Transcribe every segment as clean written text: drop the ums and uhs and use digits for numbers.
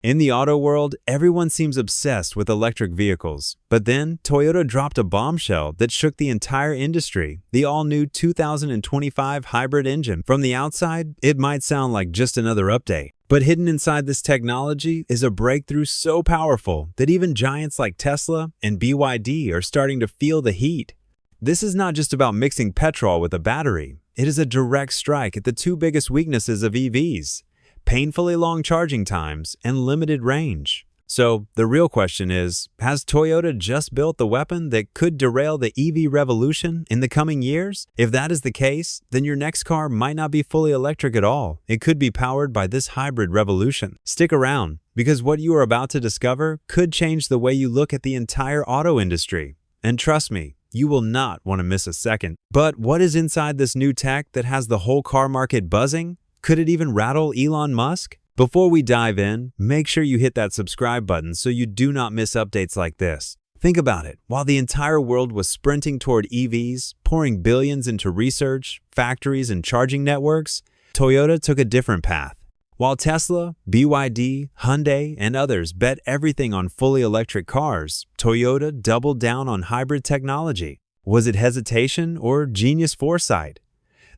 In the auto world, everyone seems obsessed with electric vehicles. But then, Toyota dropped a bombshell that shook the entire industry, the all-new 2025 hybrid engine. From the outside, it might sound like just another update. But hidden inside this technology is a breakthrough so powerful that even giants like Tesla and BYD are starting to feel the heat. This is not just about mixing petrol with a battery. It is a direct strike at the two biggest weaknesses of EVs: painfully long charging times and limited range. So the real question is, has Toyota just built the weapon that could derail the EV revolution in the coming years? If that is the case, then your next car might not be fully electric at all. It could be powered by this hybrid revolution. Stick around, because what you are about to discover could change the way you look at the entire auto industry. And trust me, you will not want to miss a second. But what is inside this new tech that has the whole car market buzzing? Could it even rattle Elon Musk? Before we dive in, make sure you hit that subscribe button so you do not miss updates like this. Think about it. While the entire world was sprinting toward EVs, pouring billions into research, factories, and charging networks, Toyota took a different path. While Tesla, BYD, Hyundai, and others bet everything on fully electric cars, Toyota doubled down on hybrid technology. Was it hesitation or genius foresight?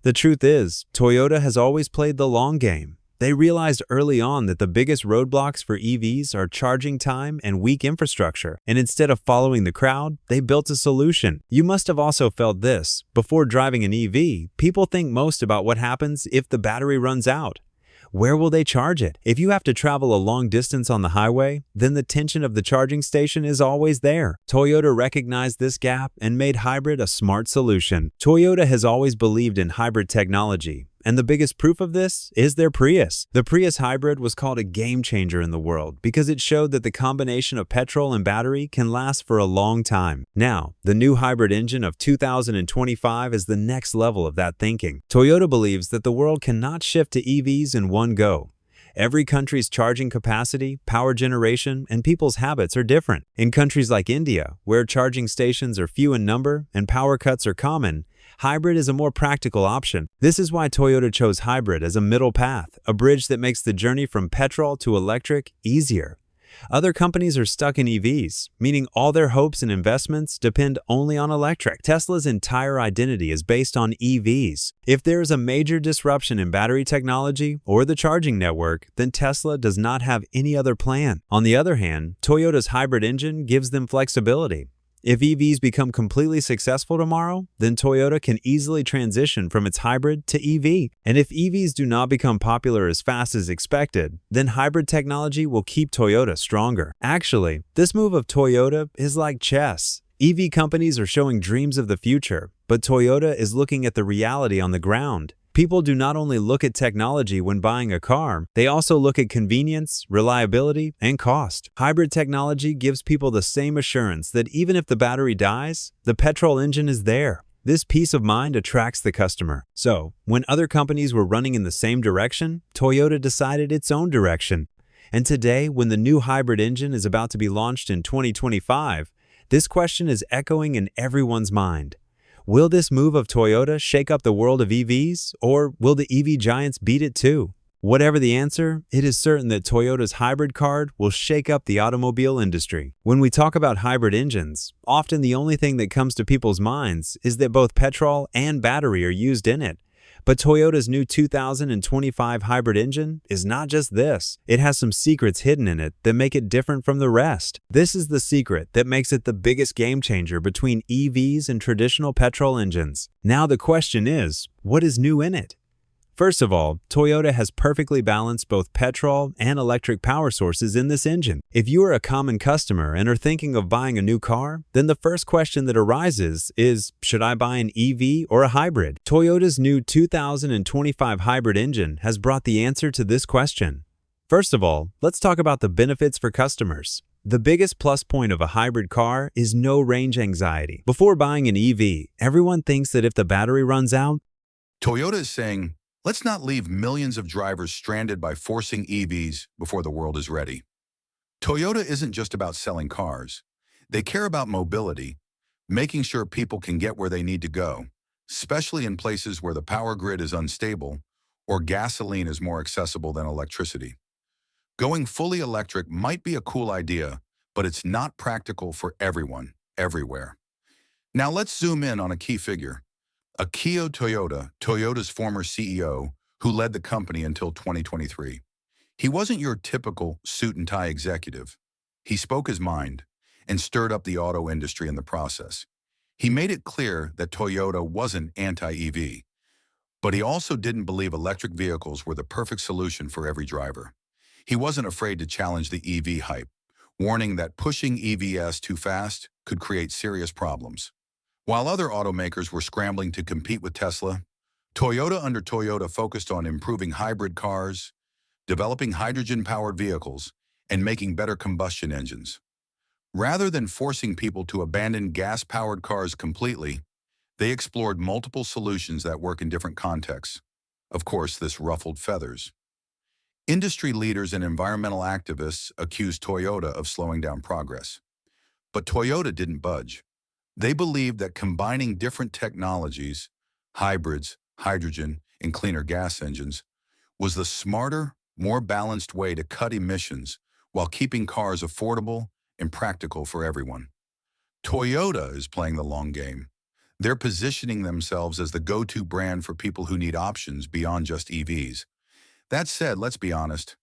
The truth is, Toyota has always played the long game. They realized early on that the biggest roadblocks for EVs are charging time and weak infrastructure, and instead of following the crowd, they built a solution. You must have also felt this. Before driving an EV, people think most about what happens if the battery runs out. Where will they charge it? If you have to travel a long distance on the highway, then the tension of the charging station is always there. Toyota recognized this gap and made hybrid a smart solution. Toyota has always believed in hybrid technology, and the biggest proof of this is their Prius. The Prius hybrid was called a game changer in the world because it showed that the combination of petrol and battery can last for a long time. Now, the new hybrid engine of 2025 is the next level of that thinking. Toyota believes that the world cannot shift to EVs in one go. Every country's charging capacity, power generation, and people's habits are different. In countries like India, where charging stations are few in number and power cuts are common, hybrid is a more practical option. This is why Toyota chose hybrid as a middle path, a bridge that makes the journey from petrol to electric easier. Other companies are stuck in EVs, meaning all their hopes and investments depend only on electric. Tesla's entire identity is based on EVs. If there is a major disruption in battery technology or the charging network, then Tesla does not have any other plan. On the other hand, Toyota's hybrid engine gives them flexibility. If EVs become completely successful tomorrow, then Toyota can easily transition from its hybrid to EV. And if EVs do not become popular as fast as expected, then hybrid technology will keep Toyota stronger. Actually, this move of Toyota is like chess. EV companies are showing dreams of the future, but Toyota is looking at the reality on the ground. People do not only look at technology when buying a car, they also look at convenience, reliability, and cost. Hybrid technology gives people the same assurance that even if the battery dies, the petrol engine is there. This peace of mind attracts the customer. So, when other companies were running in the same direction, Toyota decided its own direction. And today, when the new hybrid engine is about to be launched in 2025, this question is echoing in everyone's mind. Will this move of Toyota shake up the world of EVs, or will the EV giants beat it too? Whatever the answer, it is certain that Toyota's hybrid card will shake up the automobile industry. When we talk about hybrid engines, often the only thing that comes to people's minds is that both petrol and battery are used in it. But Toyota's new 2025 hybrid engine is not just this. It has some secrets hidden in it that make it different from the rest. This is the secret that makes it the biggest game changer between EVs and traditional petrol engines. Now the question is, what is new in it? First of all, Toyota has perfectly balanced both petrol and electric power sources in this engine. If you are a common customer and are thinking of buying a new car, then the first question that arises is, should I buy an EV or a hybrid? Toyota's new 2025 hybrid engine has brought the answer to this question. First of all, let's talk about the benefits for customers. The biggest plus point of a hybrid car is no range anxiety. Before buying an EV, everyone thinks that if the battery runs out, Toyota is saying, let's not leave millions of drivers stranded by forcing EVs before the world is ready. Toyota isn't just about selling cars. They care about mobility, making sure people can get where they need to go, especially in places where the power grid is unstable or gasoline is more accessible than electricity. Going fully electric might be a cool idea, but it's not practical for everyone, everywhere. Now let's zoom in on a key figure. Akio Toyoda, Toyota's former CEO, who led the company until 2023. He wasn't your typical suit and tie executive. He spoke his mind and stirred up the auto industry in the process. He made it clear that Toyota wasn't anti-EV, but he also didn't believe electric vehicles were the perfect solution for every driver. He wasn't afraid to challenge the EV hype, warning that pushing EVs too fast could create serious problems. While other automakers were scrambling to compete with Tesla, Toyota under Toyota focused on improving hybrid cars, developing hydrogen-powered vehicles, and making better combustion engines. Rather than forcing people to abandon gas-powered cars completely, they explored multiple solutions that work in different contexts. Of course, this ruffled feathers. Industry leaders and environmental activists accused Toyota of slowing down progress. But Toyota didn't budge. They believed that combining different technologies, hybrids, hydrogen, and cleaner gas engines, was the smarter, more balanced way to cut emissions while keeping cars affordable and practical for everyone. Toyota is playing the long game. They're positioning themselves as the go-to brand for people who need options beyond just EVs. That said, let's be honest,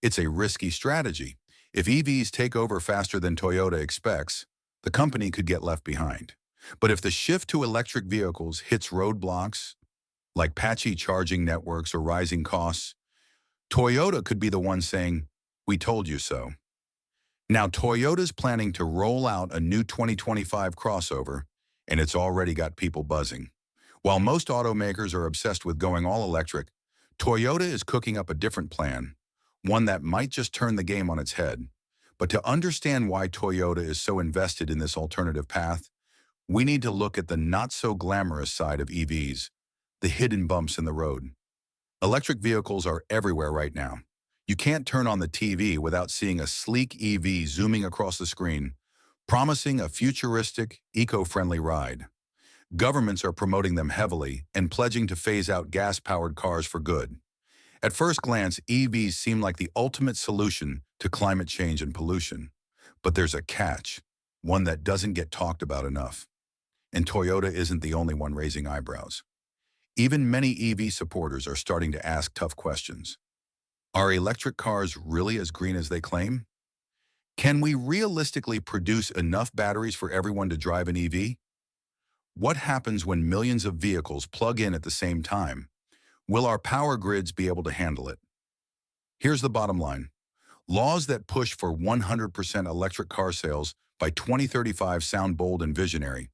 it's a risky strategy. If EVs take over faster than Toyota expects, the company could get left behind. But if the shift to electric vehicles hits roadblocks, like patchy charging networks or rising costs, Toyota could be the one saying, "We told you so." Now, Toyota's planning to roll out a new 2025 crossover, and it's already got people buzzing. While most automakers are obsessed with going all electric, Toyota is cooking up a different plan, one that might just turn the game on its head. But to understand why Toyota is so invested in this alternative path, we need to look at the not-so-glamorous side of EVs, the hidden bumps in the road. Electric vehicles are everywhere right now. You can't turn on the TV without seeing a sleek EV zooming across the screen, promising a futuristic, eco-friendly ride. Governments are promoting them heavily and pledging to phase out gas-powered cars for good. At first glance, EVs seem like the ultimate solution to climate change and pollution. But there's a catch, one that doesn't get talked about enough. And Toyota isn't the only one raising eyebrows. Even many EV supporters are starting to ask tough questions. Are electric cars really as green as they claim? Can we realistically produce enough batteries for everyone to drive an EV? What happens when millions of vehicles plug in at the same time? Will our power grids be able to handle it? Here's the bottom line. Laws that push for 100% electric car sales by 2035 sound bold and visionary,